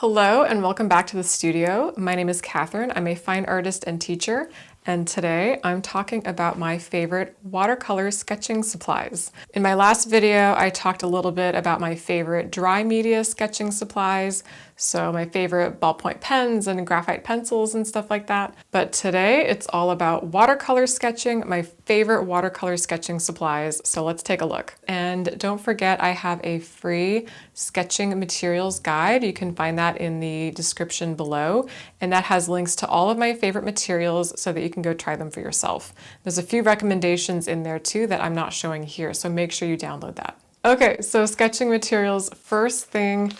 Hello and welcome back to the studio. My name is Catherine. I'm a fine artist and teacher, and today I'm talking about my favorite watercolor sketching supplies. In my last video, I talked a little bit about my favorite dry media sketching supplies, so my favorite ballpoint pens and graphite pencils and stuff like that. But today it's all about watercolor sketching, my favorite watercolor sketching supplies. So let's take a look. And don't forget, I have a free sketching materials guide. You can find that in the description below. And that has links to all of my favorite materials so that you can go try them for yourself. There's a few recommendations in there too that I'm not showing here, so make sure you download that. Okay, so sketching materials, first thing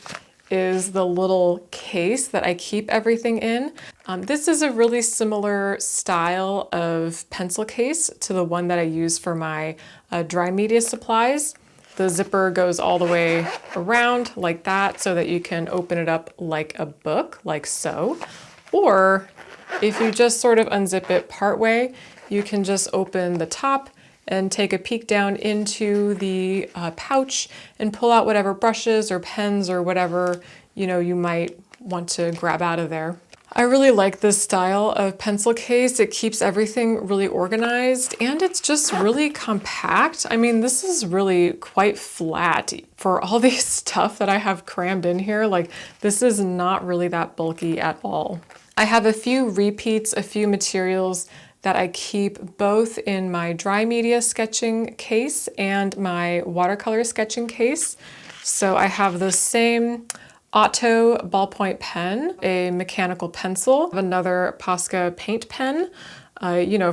is the little case that I keep everything in. This is a really similar style of pencil case to the one that I use for my dry media supplies. The zipper goes all the way around like that so that you can open it up like a book, like so. Or if you just sort of unzip it part way, you can just open the top and take a peek down into the pouch and pull out whatever brushes or pens or whatever you might want to grab out of there. I really like this style of pencil case. It keeps everything really organized and it's just really compact. I mean, this is really quite flat for all the stuff that I have crammed in here. Like, this is not really that bulky at all. I have a few repeats, a few materials that I keep both in my dry media sketching case and my watercolor sketching case. So I have the same Otto ballpoint pen, a mechanical pencil, another Posca paint pen,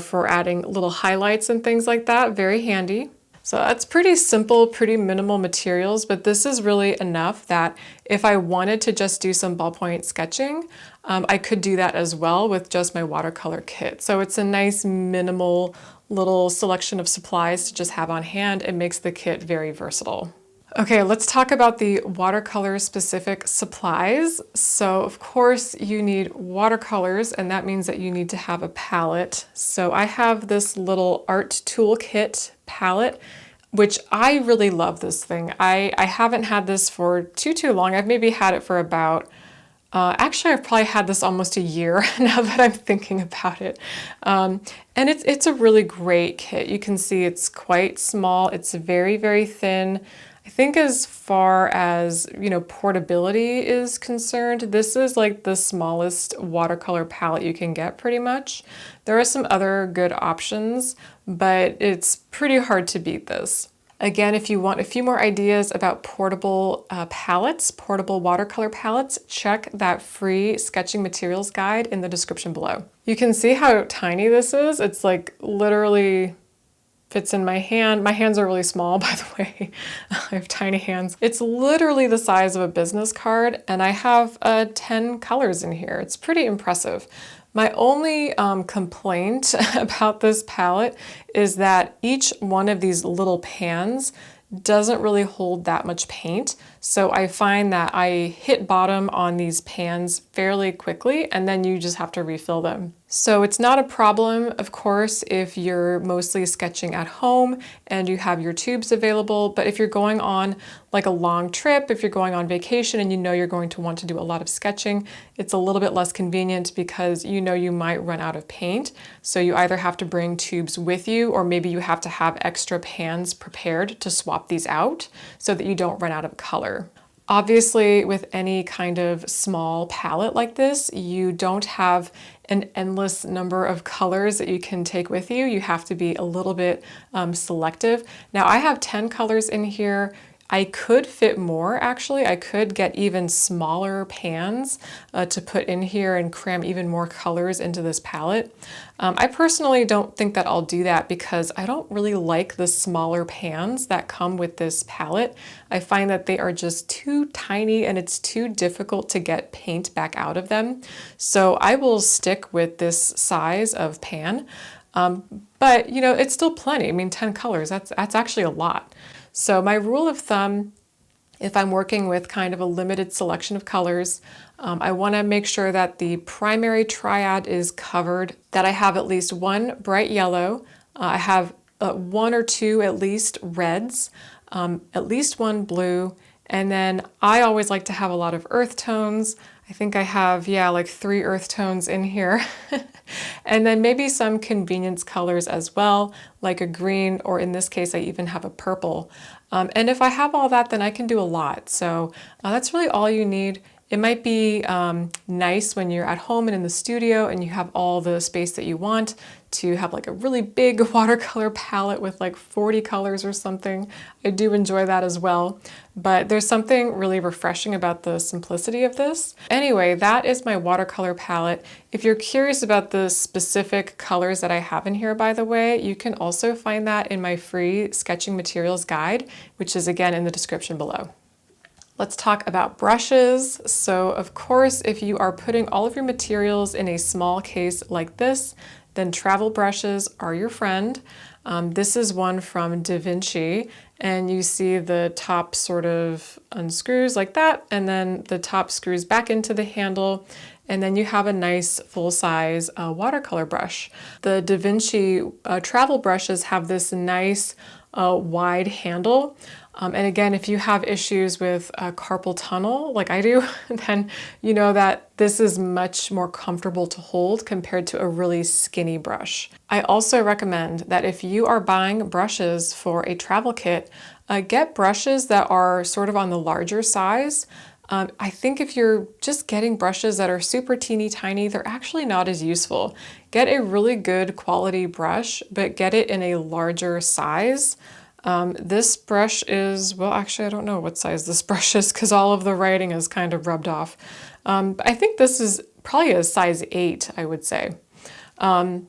for adding little highlights and things like that, very handy. So that's pretty simple, pretty minimal materials, but this is really enough that if I wanted to just do some ballpoint sketching, I could do that as well with just my watercolor kit. So it's a nice minimal little selection of supplies to just have on hand. It makes the kit very versatile. Okay, let's talk about the watercolor specific supplies. So of course you need watercolors, and that means that you need to have a palette. So I have this little art toolkit palette, which I really love this thing. I haven't had this for too long. I've maybe had it for about, actually I've probably had this almost a year now that I'm thinking about it. And it's a really great kit. You can see it's quite small. It's very, very thin. I think as far as, portability is concerned, this is like the smallest watercolor palette you can get pretty much. There are some other good options, but it's pretty hard to beat this. Again, if you want a few more ideas about portable palettes, portable watercolor palettes, check that free sketching materials guide in the description below. You can see how tiny this is. It's like literally fits in my hand. My hands are really small, by the way. I have tiny hands. It's literally the size of a business card, and I have 10 colors in here. It's pretty impressive. My only complaint about this palette is that each one of these little pans doesn't really hold that much paint. So I find that I hit bottom on these pans fairly quickly, and then you just have to refill them. So it's not a problem, of course, if you're mostly sketching at home and you have your tubes available, but if you're going on like a long trip, if you're going on vacation and you're going to want to do a lot of sketching, it's a little bit less convenient because you might run out of paint. So you either have to bring tubes with you, or maybe you have to have extra pans prepared to swap these out so that you don't run out of color. Obviously, with any kind of small palette like this, you don't have an endless number of colors that you can take with you. You have to be a little bit selective. Now, I have 10 colors in here. I could fit more, actually. I could get even smaller pans to put in here and cram even more colors into this palette. I personally don't think that I'll do that because I don't really like the smaller pans that come with this palette. I find that they are just too tiny and it's too difficult to get paint back out of them. So I will stick with this size of pan. But it's still plenty. I mean, 10 colors, that's actually a lot. So my rule of thumb, if I'm working with kind of a limited selection of colors, I want to make sure that the primary triad is covered, that I have at least one bright yellow, I have one or two at least reds, at least one blue, And then I always like to have a lot of earth tones. I think I have, yeah, like 3 earth tones in here. And then maybe some convenience colors as well, like a green, or in this case, I even have a purple. And if I have all that, then I can do a lot. So that's really all you need. It might be nice when you're at home and in the studio and you have all the space that you want to have like a really big watercolor palette with like 40 colors or something. I do enjoy that as well, but there's something really refreshing about the simplicity of this. Anyway, that is my watercolor palette. If you're curious about the specific colors that I have in here, by the way, you can also find that in my free sketching materials guide, which is again in the description below. Let's talk about brushes. So of course, if you are putting all of your materials in a small case like this, then travel brushes are your friend. This is one from Da Vinci, and you see the top sort of unscrews like that, and then the top screws back into the handle, and then you have a nice full-size watercolor brush. The Da Vinci travel brushes have this nice wide handle. And again, if you have issues with carpal tunnel, like I do, then you know that this is much more comfortable to hold compared to a really skinny brush. I also recommend that if you are buying brushes for a travel kit, get brushes that are sort of on the larger size. I think if you're just getting brushes that are super teeny tiny, they're actually not as useful. Get a really good quality brush, but get it in a larger size. This brush is, well, actually, I don't know what size this brush is because all of the writing is kind of rubbed off. I think this is probably a size 8, I would say. And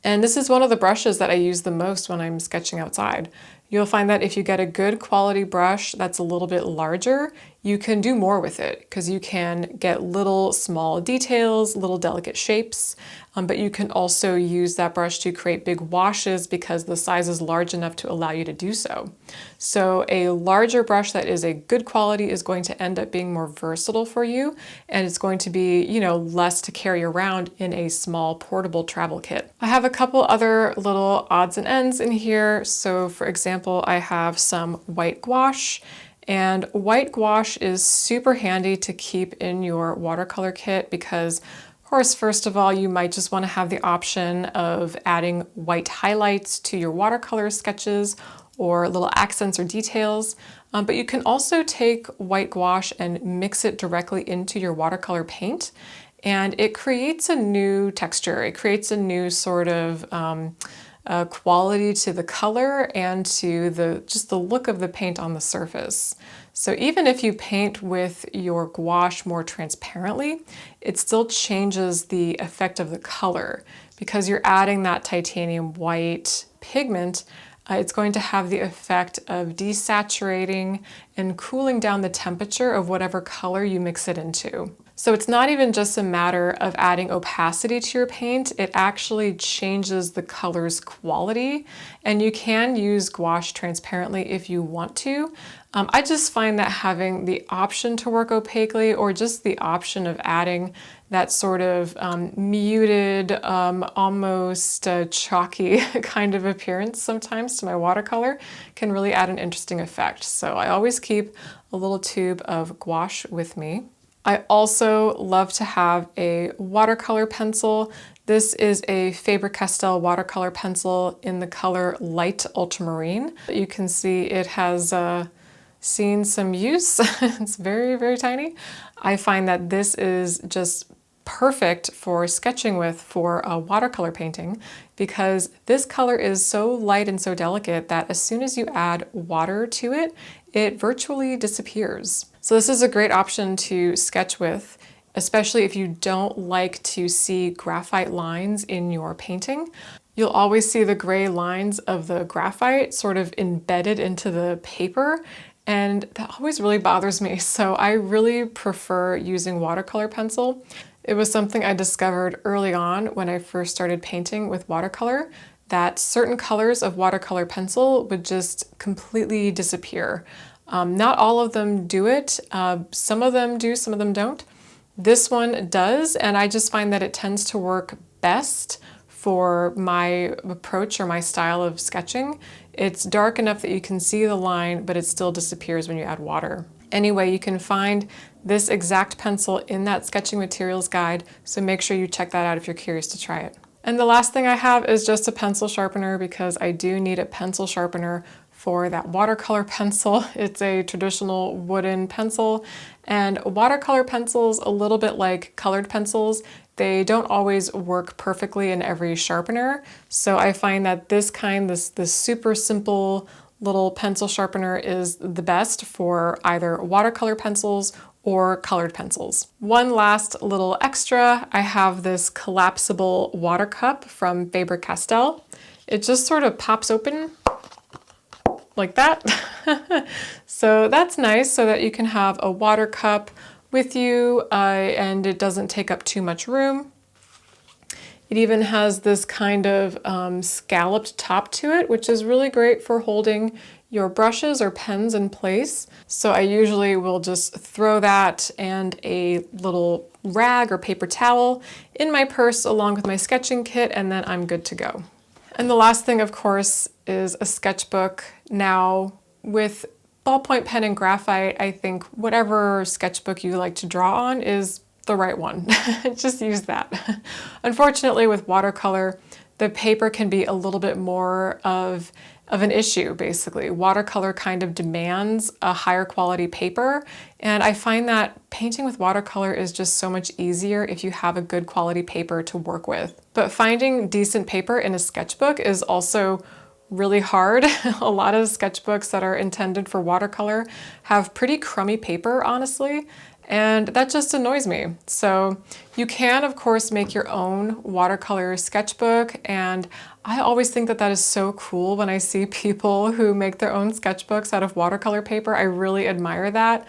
this is one of the brushes that I use the most when I'm sketching outside. You'll find that if you get a good quality brush that's a little bit larger, you can do more with it because you can get little small details, little delicate shapes, but you can also use that brush to create big washes because the size is large enough to allow you to do so. So a larger brush that is a good quality is going to end up being more versatile for you, and it's going to be, you know, less to carry around in a small portable travel kit. I have a couple other little odds and ends in here. So for example, I have some white gouache. And white gouache is super handy to keep in your watercolor kit because, of course, first of all, you might just want to have the option of adding white highlights to your watercolor sketches or little accents or details. But you can also take white gouache and mix it directly into your watercolor paint. And it creates a new texture. It creates a new sort of quality to the color and to just the look of the paint on the surface. So even if you paint with your gouache more transparently, it still changes the effect of the color because you're adding that titanium white pigment. It's going to have the effect of desaturating and cooling down the temperature of whatever color you mix it into. So it's not even just a matter of adding opacity to your paint, it actually changes the color's quality, and you can use gouache transparently if you want to. I just find that having the option to work opaquely or just the option of adding that sort of muted, almost chalky kind of appearance sometimes to my watercolor can really add an interesting effect. So I always keep a little tube of gouache with me. I also love to have a watercolor pencil. This is a Faber-Castell watercolor pencil in the color Light Ultramarine. You can see it has seen some use. It's very, very tiny. I find that this is just perfect for sketching with for a watercolor painting because this color is so light and so delicate that as soon as you add water to it, it virtually disappears. So this is a great option to sketch with, especially if you don't like to see graphite lines in your painting. You'll always see the gray lines of the graphite sort of embedded into the paper, and that always really bothers me. So I really prefer using watercolor pencil. It was something I discovered early on when I first started painting with watercolor, that certain colors of watercolor pencil would just completely disappear. Not all of them do it. Some of them do, some of them don't. This one does, and I just find that it tends to work best for my approach or my style of sketching. It's dark enough that you can see the line, but it still disappears when you add water. Anyway, you can find this exact pencil in that sketching materials guide, so make sure you check that out if you're curious to try it. And the last thing I have is just a pencil sharpener, because I do need a pencil sharpener for that watercolor pencil. It's a traditional wooden pencil, and watercolor pencils, a little bit like colored pencils, they don't always work perfectly in every sharpener. So I find that this super simple little pencil sharpener is the best for either watercolor pencils or colored pencils. One last little extra, I have this collapsible water cup from Faber-Castell. It just sort of pops open like that. So that's nice, so that you can have a water cup with you and it doesn't take up too much room. It even has this kind of scalloped top to it, which is really great for holding your brushes or pens in place. So I usually will just throw that and a little rag or paper towel in my purse along with my sketching kit, and then I'm good to go. And the last thing, of course, is a sketchbook. Now, with ballpoint pen and graphite, I think whatever sketchbook you like to draw on is the right one. Just use that. Unfortunately, with watercolor, the paper can be a little bit more of an issue, basically. Watercolor kind of demands a higher quality paper, and I find that painting with watercolor is just so much easier if you have a good quality paper to work with. But finding decent paper in a sketchbook is also really hard. A lot of sketchbooks that are intended for watercolor have pretty crummy paper, honestly, and that just annoys me. So you can, of course, make your own watercolor sketchbook, and I always think that that is so cool when I see people who make their own sketchbooks out of watercolor paper. I really admire that.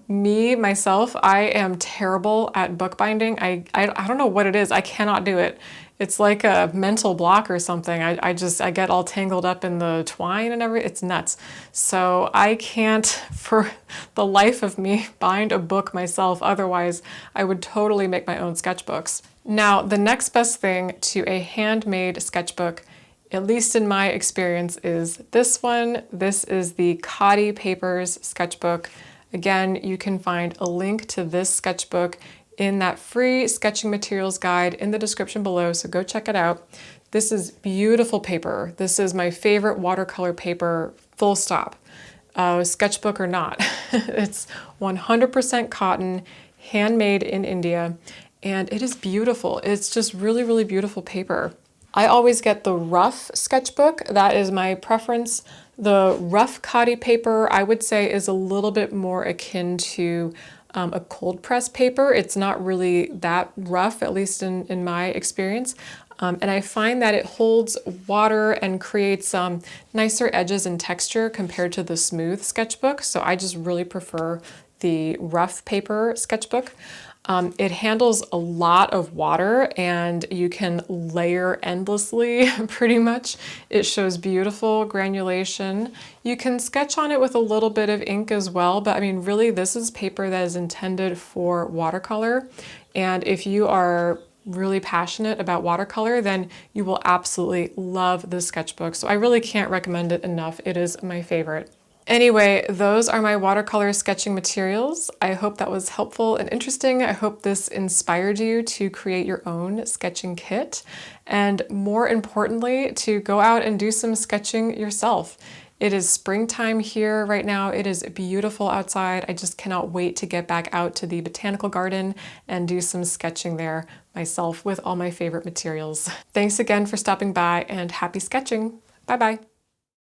Myself, I am terrible at bookbinding. I don't know what it is. I cannot do it. It's like a mental block or something. I get all tangled up in the twine and everything. It's nuts. So I can't, for the life of me, bind a book myself. Otherwise, I would totally make my own sketchbooks. Now, the next best thing to a handmade sketchbook, at least in my experience, is this one. This is the Cotty Papers sketchbook. Again, you can find a link to this sketchbook in that free sketching materials guide in the description below, so go check it out. This is beautiful paper. This is my favorite watercolor paper, full stop. Sketchbook or not. It's 100% cotton, handmade in India, and it is beautiful. It's just really, really beautiful paper. I always get the rough sketchbook. That is my preference. The rough Cotty paper, I would say, is a little bit more akin to a cold press paper. It's not really that rough, at least in my experience. And I find that it holds water and creates nicer edges and texture compared to the smooth sketchbook. So I just really prefer the rough paper sketchbook. It handles a lot of water and you can layer endlessly, pretty much. It shows beautiful granulation. You can sketch on it with a little bit of ink as well, but I mean, really, this is paper that is intended for watercolor. And if you are really passionate about watercolor, then you will absolutely love this sketchbook. So I really can't recommend it enough. It is my favorite. Anyway, those are my watercolor sketching materials. I hope that was helpful and interesting. I hope this inspired you to create your own sketching kit, and more importantly, to go out and do some sketching yourself. It is springtime here right now. It is beautiful outside. I just cannot wait to get back out to the botanical garden and do some sketching there myself with all my favorite materials. Thanks again for stopping by, and happy sketching. Bye-bye.